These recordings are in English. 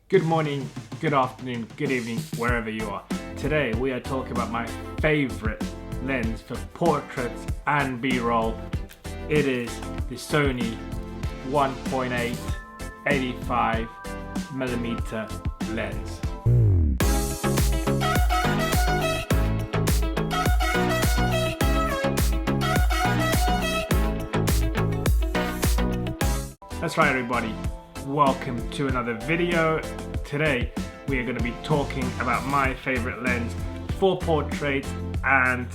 Good morning, good afternoon, good evening, wherever you are. Today we are talking about my favorite lens for portraits and B-roll. It is the Sony 1.8 85mm lens. That's right, everybody. Welcome to another video. Today we are going to be talking about my favorite lens for portrait and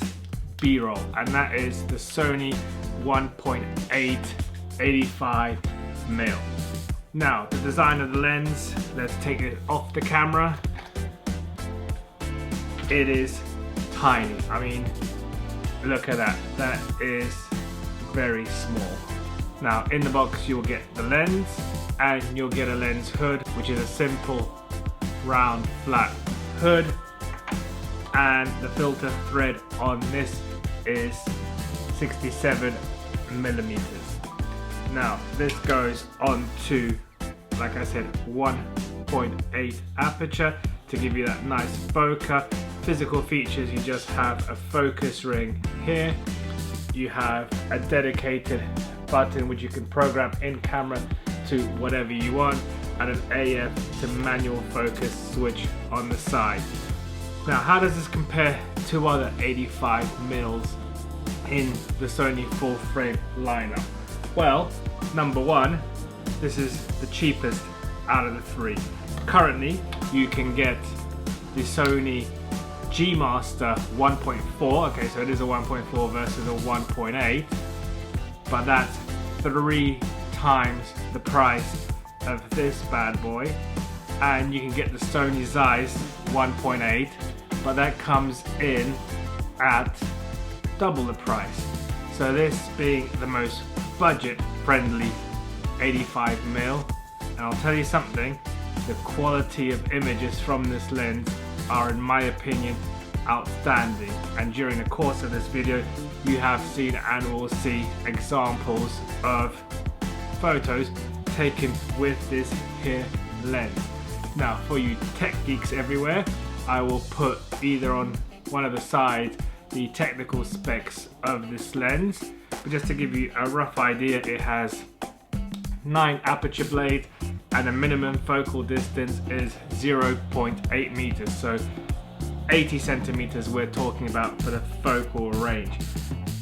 B-roll, and that is the Sony 1.8 85mm. Now, the design of the lens, let's take it off the camera. It is tiny. I mean, look at that. That is very small. Now, in the box you'll get the lens and you'll get a lens hood, which is a simple round flat hood, and the filter thread on this is 67mm. Now this goes on to, like I said, 1.8 aperture to give you that nice bokeh. Physical features: you just have a focus ring here, you have a dedicated button which you can program in camera to whatever you want, and an AF to manual focus switch on the side. Now, how does this compare to other 85mm in the Sony full frame lineup? Well, number one, this is the cheapest out of the three. Currently you can get the Sony G Master 1.4, okay, so it is a 1.4 versus a 1.8, but that's 3 times the price of this bad boy. And you can get the Sony Zeiss 1.8, but that comes in at double the price. So this being the most budget friendly 85mm, and I'll tell you something, the quality of images from this lens are, in my opinion, outstanding. And during the course of this video you have seen and will see examples of photos taken with this here lens. Now, for you tech geeks everywhere, I will put either on one of the sides the technical specs of this lens, but just to give you a rough idea, it has 9 aperture blades and a minimum focal distance is 0.8 meters, so 80 centimeters we're talking about for the focal range.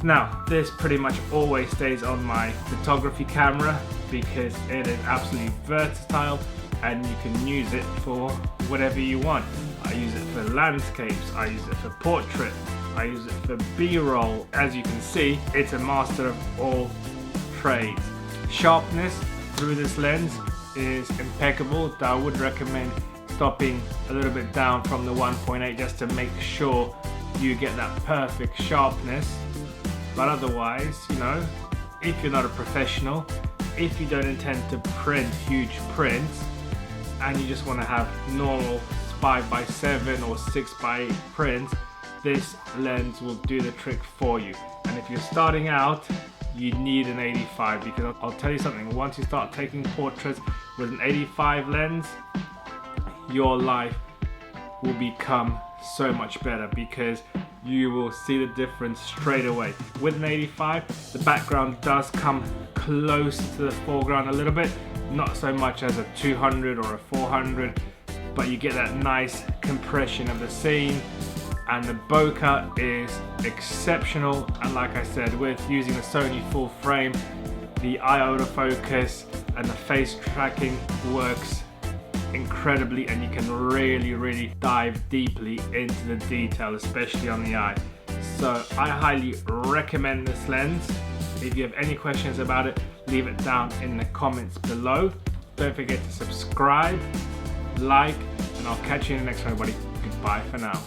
Now, this pretty much always stays on my photography camera because it is absolutely versatile and you can use it for whatever you want. I use it for landscapes, I use it for portrait, I use it for B-roll. As you can see, it's a master of all trades. Sharpness through this lens is impeccable. I would recommend stopping a little bit down from the 1.8 just to make sure you get that perfect sharpness. But otherwise, you know, if you're not a professional, if you don't intend to print huge prints and you just want to have normal 5x7 or 6x8 prints, this lens will do the trick for you. And if you're starting out, you need an 85, because I'll tell you something, once you start taking portraits with an 85 lens, your life will become so much better because you will see the difference straight away. With an 85, the background does come close to the foreground a little bit, not so much as a 200 or a 400, but you get that nice compression of the scene, and the bokeh is exceptional. And like I said, with using the Sony full frame, the autofocus and the face tracking works incredibly, and you can really dive deeply into the detail, especially on the eye. So I highly recommend this lens. If you have any questions about it, leave it down in the comments below. Don't forget to subscribe, like, and I'll catch you in the next one, everybody. Goodbye for now.